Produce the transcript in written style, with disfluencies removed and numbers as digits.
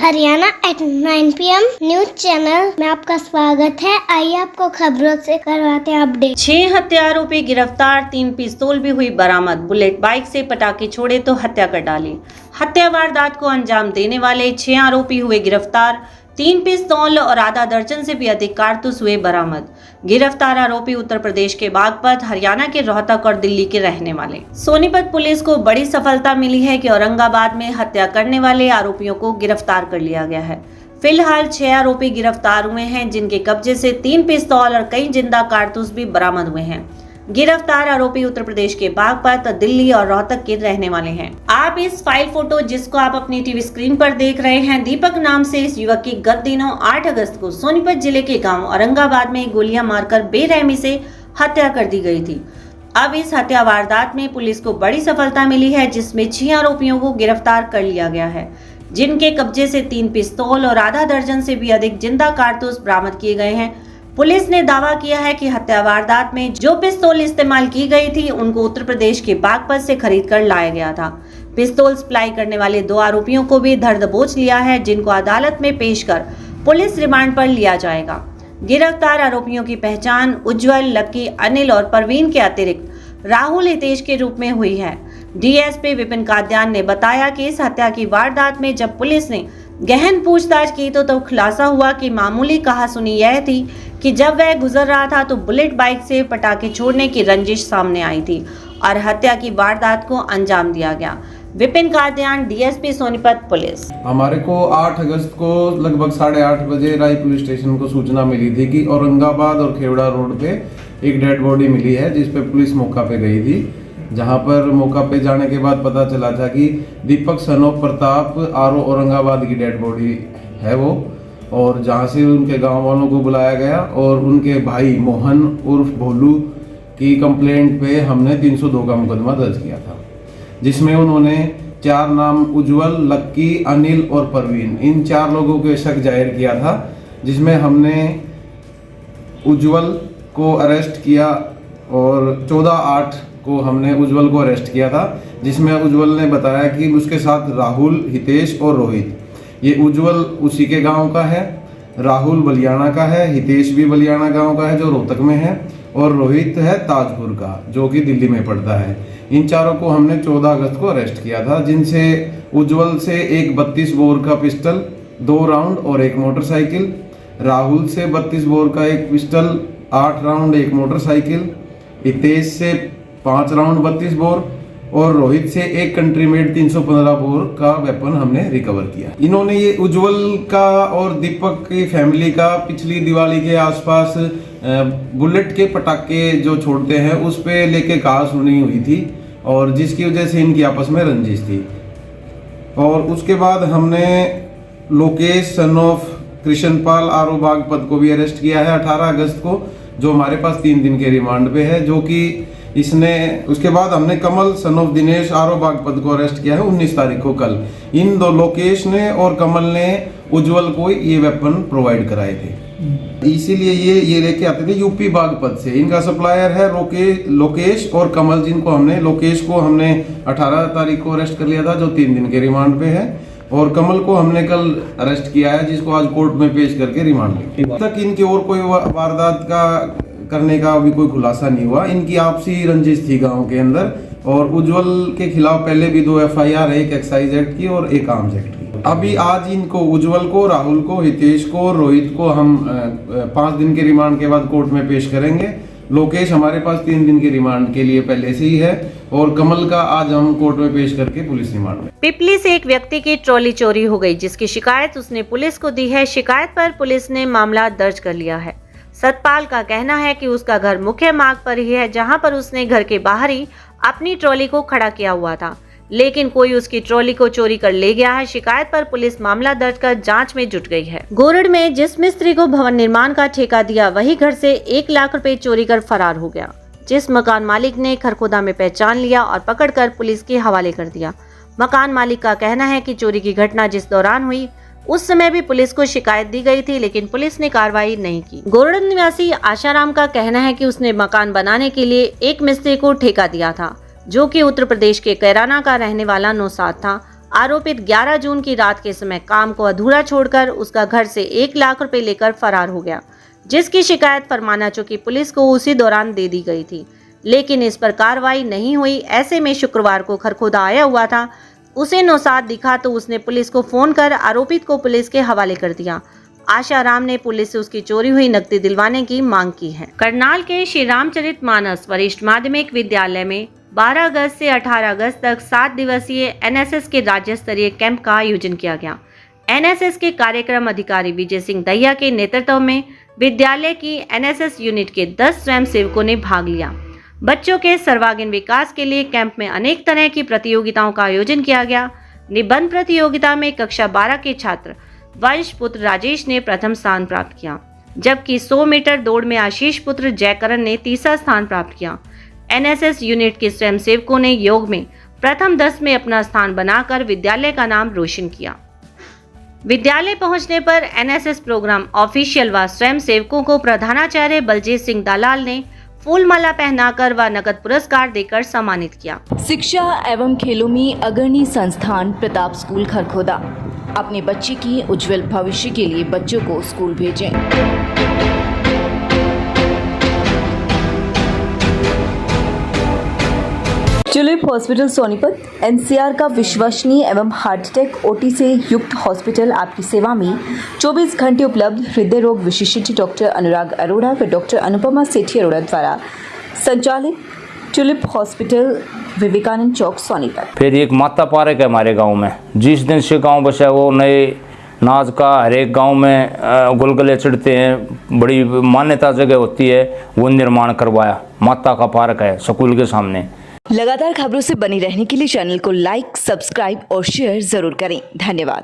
Haryana at 9 PM news channel में आपका स्वागत है। आइए आपको खबरों से करवाते हैं अपडेट। 6 हत्या आरोपी गिरफ्तार, 3 पिस्तौल भी हुई बरामद। बुलेट बाइक से पटाखे छोड़े तो हत्या कर डाली। हत्या वारदात को अंजाम देने वाले 6 आरोपी हुए गिरफ्तार, 3 पिस्तौल और आधा दर्जन से भी अधिक कारतूस हुए बरामद। गिरफ्तार आरोपी उत्तर प्रदेश के बागपत, हरियाणा के रोहतक और दिल्ली के रहने वाले। सोनीपत पुलिस को बड़ी सफलता मिली है कि औरंगाबाद में हत्या करने वाले आरोपियों को गिरफ्तार कर लिया गया है। फिलहाल 6 आरोपी गिरफ्तार हुए हैं, जिनके कब्जे से 3 पिस्तौल और कई जिंदा कारतूस भी बरामद हुए हैं। गिरफ्तार आरोपी उत्तर प्रदेश के बागपत, दिल्ली और रोहतक के रहने वाले हैं। आप इस फाइल फोटो जिसको आप अपनी टीवी स्क्रीन पर देख रहे हैं, दीपक नाम से इस युवक की गत दिनों 8 अगस्त को सोनीपत जिले के गांव औरंगाबाद में गोलियां मारकर बेरहमी से हत्या कर दी गई थी। अब इस हत्या वारदात में पुलिस को बड़ी सफलता मिली है, जिसमें 6 आरोपियों को गिरफ्तार कर लिया गया है, जिनके कब्जे से 3 पिस्तौल और आधा दर्जन से भी अधिक जिंदा कारतूस बरामद किए गए हैं। पुलिस ने दावा किया है कि हत्या वारदात में जो पिस्तौल इस्तेमाल की गई थी, उनको उत्तर प्रदेश के बागपत से खरीद कर लाया गया था। पिस्तौल सप्लाई करने वाले 2 आरोपियों को भी धर दबोच लिया है, जिनको अदालत में पेश कर पुलिस रिमांड पर लिया जाएगा। गिरफ्तार आरोपियों की पहचान उज्जवल, लक्की, अनिल और परवीन के अतिरिक्त राहुल, हितेश के रूप में हुई है। डीएसपी विपिन काद्यान ने बताया कि इस हत्या की वारदात में जब पुलिस ने गहन पूछताछ की तो खुलासा हुआ कि मामूली कहासुनी यह थी कि जब वह गुजर रहा था तो बुलेट बाइक से पटाखे छोड़ने की रंजिश सामने आई थी और हत्या की वारदात को अंजाम दिया गया। Vipin Kadyan, DSP Sonipat police. हमारे को 8 अगस्त को लगभग 8:30 बजे राय पुलिस स्टेशन को सूचना मिली थी कि औरंगाबाद और खेवड़ा रोड पे एक डेड बॉडी मिली है, जिस पे पुलिस मौका पे गई थी। जहां पर मौका पे जाने के बाद पता चला था कि Deepak son of Pratap RO Aurangabad की डेड बॉडी है वो, और जहां से उनके गांव वालों को बुलाया गया और उनके भाई मोहन उर्फ भोलू की कंप्लेंट पे हमने 302 का मुकदमा दर्ज किया था, जिसमें उन्होंने 4 नाम उज्जवल, लक्की, अनिल और परवीन, इन 4 लोगों के शक जाहिर किया था, जिसमें हमने उज्जवल को अरेस्ट किया और 14/8 को हमने उज्जवल को अरेस्ट किया था, जिसमें उज्जवल ने बताया कि उसके साथ राहुल, हितेश और रोहित, ये उज्जवल उसी के गांव का है, राहुल बलियाना का है, हितेश भी बलियाना गांव का है जो रोहतक में है, और रोहित है ताजपुर का जो कि दिल्ली में पड़ता है। इन चारों को हमने 14 अगस्त को अरेस्ट किया था, जिनसे उज्जवल से एक 32 बोर का पिस्टल, 2 राउंड और 1 मोटरसाइकिल, राहुल से 32 बोर का एक पिस्टल, 8 राउंड 1 मोटरसाइकिल, हितेश से 5 राउंड 32 बोर और रोहित से एक कंट्री मेड 315 बोर का वेपन हमने रिकवर किया। इन्होंने ये उज्जवल का और दीपक की फैमिली का पिछली दिवाली के आसपास बुलेट के पटाखे जो छोड़ते हैं उस पे लेके कहा सुनी हुई थी, और जिसकी वजह से इनकी आपस में रंजिश थी। और उसके बाद हमने Lokesh son of Krishnapal RO Baghpat को भी अरेस्ट किया है 18 अगस्त को, जो हमारे पास 3 दिन के रिमांड पे है, जो कि इसने उसके बाद हमने Kamal son of Dinesh RO Baghpat को अरेस्ट किया है 19 तारीख को कल। इन 2 लोकेश ने और कमल ने उज्जवल को ये वेपन प्रोवाइड कराए थे, इसीलिए ये लेके आते थे यूपी बागपत से। इनका सप्लायर है लोकेश और कमल, जिनको हमने लोकेश को हमने 18 तारीख को अरेस्ट कर लिया था, जो 3 दिन के रिमांड पे है, और कमल को हमने कल अरेस्ट किया है, जिसको आज कोर्ट में पेश करके रिमांड लिया। तक इनकी और कोई वारदात का करने का अभी कोई खुलासा नहीं हुआ। इनकी आपसी रंजिश थी गांव के अंदर, और उज्जवल के खिलाफ पहले भी 2 FIR है, एक एक्साइज एक्ट की और एक आर्म्स एक्ट की। अभी आज इनको उज्जवल को, राहुल को, हितेश को, रोहित को हम 5 दिन के रिमांड के बाद कोर्ट में पेश करेंगे। लोकेश हमारे पास 3 दिन के रिमांड के लिए पहले से ही है, और कमल का आज हम कोर्ट में पेश करके पुलिस रिमांड में। पिपली से एक व्यक्ति की ट्रॉली चोरी हो गई, जिसकी शिकायत उसने पुलिस को दी है। शिकायत पर पुलिस ने मामला दर्ज कर लिया है। सतपाल का कहना है कि उसका घर मुख्य मार्ग पर ही है, जहां पर उसने घर के बाहर ही अपनी ट्रॉली को खड़ा किया हुआ था, लेकिन कोई उसकी ट्रॉली को चोरी कर ले गया है। शिकायत पर पुलिस मामला दर्ज कर जांच में जुट गई है। गोरड़ में जिस मिस्त्री को भवन निर्माण का ठेका दिया, वही घर से 1 लाख रुपए चोरी कर फरार हो गया, जिस मकान मालिक ने खरखोदा में पहचान लिया और पकड़कर पुलिस के हवाले कर दिया। मकान मालिक का कहना है कि चोरी की घटना जिस दौरान हुई उस समय भी पुलिस को शिकायत दी गई थी, लेकिन पुलिस ने कार्रवाई नहीं की। गोरड़ निवासी आशाराम का कहना है कि उसने मकान बनाने के लिए एक मिस्त्री को ठेका दिया था, जो कि उत्तर प्रदेश के कैराना का रहने वाला नौसाद था। आरोपित 11 जून की रात के समय काम को अधूरा छोड़कर उसका घर से 1 लाख रुपए लेकर फरार हो गया, जिसकी शिकायत फरमाना चौकी पुलिस को उसी दौरान दे दी गई थी, लेकिन इस पर कार्रवाई नहीं हुई। ऐसे में शुक्रवार को खरखोदा आया हुआ था, उसे नौसाद दिखा तो उसने पुलिस को फोन कर आरोपित को पुलिस के हवाले कर दिया। आशाराम ने पुलिस से उसकी चोरी हुई नकदी दिलवाने की मांग की है। करनाल के श्री रामचरित मानस वरिष्ठ माध्यमिक विद्यालय में 12 अगस्त से 18 अगस्त तक 7 दिवसीय एनएसएस के राज्य स्तरीय कैंप का आयोजन किया गया। एनएसएस के कार्यक्रम अधिकारी विजय सिंह दहिया के नेतृत्व में विद्यालय की एनएसएस यूनिट के 10 स्वयंसेवकों ने भाग लिया। बच्चों के सर्वांगीण विकास के लिए कैंप में अनेक तरह की प्रतियोगिताओं का आयोजन किया गया। निबंध प्रतियोगिता में कक्षा 12 के छात्र वंश पुत्र राजेश ने प्रथम स्थान प्राप्त किया, जबकि 100 मीटर दौड़ में आशीष पुत्र जयकरण ने तीसरा स्थान प्राप्त किया। एनएसएस यूनिट के स्वयंसेवकों ने योग में प्रथम 10 में अपना स्थान बनाकर विद्यालय का नाम रोशन किया। विद्यालय पहुंचने पर एनएसएस प्रोग्राम ऑफिशियल व स्वयंसेवकों को प्रधानाचार्य बलजीत सिंह दलाल ने फूलमाला पहनाकर व नकद पुरस्कार देकर सम्मानित किया। शिक्षा एवं खेलों में अग्रणी संस्थान प्रताप स्कूल खरखोदा। अपने बच्चे की उज्जवल भविष्य के लिए बच्चों को स्कूल भेजें। ट्यूलिप हॉस्पिटल सोनीपत एनसीआर का विश्वसनीय एवं हार्ट अटैक ओटी से युक्त हॉस्पिटल आपकी सेवा में 24 घंटे उपलब्ध। हृदय रोग विशेषज्ञ डॉक्टर अनुराग अरोड़ा व डॉक्टर अनुपमा सेठी अरोड़ा द्वारा संचालित ट्यूलिप हॉस्पिटल, विवेकानंद चौक, सोनीपत। फिर एक माता पार्क है हमारे गांव में। जिस दिन से गांव बसा वो नए नाज का हर एक गांव में गुलगुले चढ़ते हैं, बड़ी मान्यता जगह होती है, वो निर्माण करवाया। माता का पार्क है स्कूल के सामने। लगातार खबरों से बनी रहने के लिए चैनल को लाइक, सब्सक्राइब और शेयर जरूर करें। धन्यवाद।